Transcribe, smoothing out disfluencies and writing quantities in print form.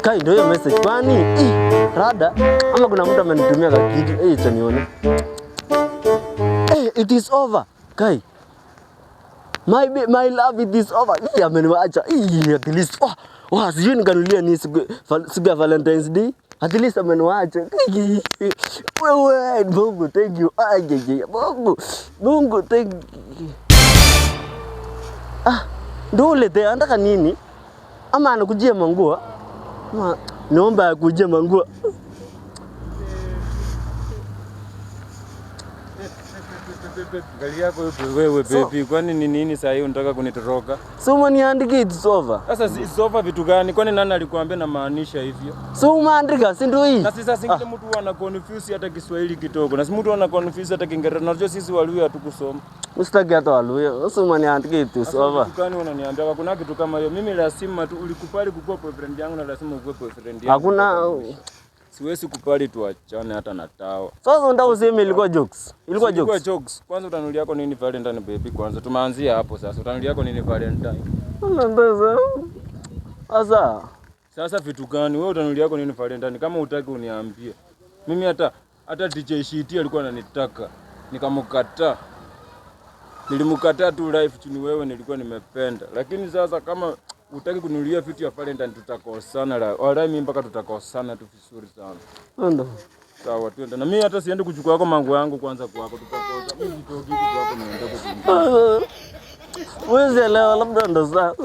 Kai ndio hiyo message kwani rada ama kuna mtu amenitumia kitu acha nione. It is over. Kai. My love it is over. Ameniacha. At least sijui nikanulia ni siku ya Valentine's Day. At least ameniacha. Wewe Mungu thank you. Mungu thank you. Ndole te anataka nini? Ama anakujia manguo? Naomba akujie manguo. Gari yako wewe baby, kwani ni nini sasa hiyo unataka kunitoroka? So umeniandika it's over. Sasa it's over vitu gani? Kwani nani alikwambia na maanisha hivyo? So umeandika si ndio hii? Na sasa singine mtu ana confuse hata Kiswahili kidogo. Na si mtu ana confuse hata Kiingereza. Unajua sisi Waluya hatukusoma. Msitaki hata Waluya. So umeniandika it's over. Vitu gani unaniambia? Kuna kitu kama hiyo. Mimi lazima tu ulikubali kukuwa boyfriend yangu na lazima ukuwe boyfriend yangu. Hakuna siwezi kubali tuachane hata na tao. Sasa unataka useme ilikuwa jokes. Ilikuwa jokes. Kwanza utanulia yako nini Valentine baby kwanza. Tumeanzia hapo sasa. Utanulia yako nini Valentine? Sasa vitu gani? Wewe utanulia yako nini Valentine? Kama hutaki uniambie. Mimi hata DJ Shiti alikuwa ananitaka. Nikamkataa. Nilimkataa tu live chini wewe nilikuwa nimependa. Lakini sasa kama hutaki kununulia vitu ya Valentine tutakosana la. Wala mimi mpaka tutakosana tu vizuri sana. Ndio. Sawa twende. Na mimi hata siende kuchukua yako mangu yangu kwanza kwako tutakosa. Mimi nitoki kwako niende kwa. Wewe leo labda ndo sasa.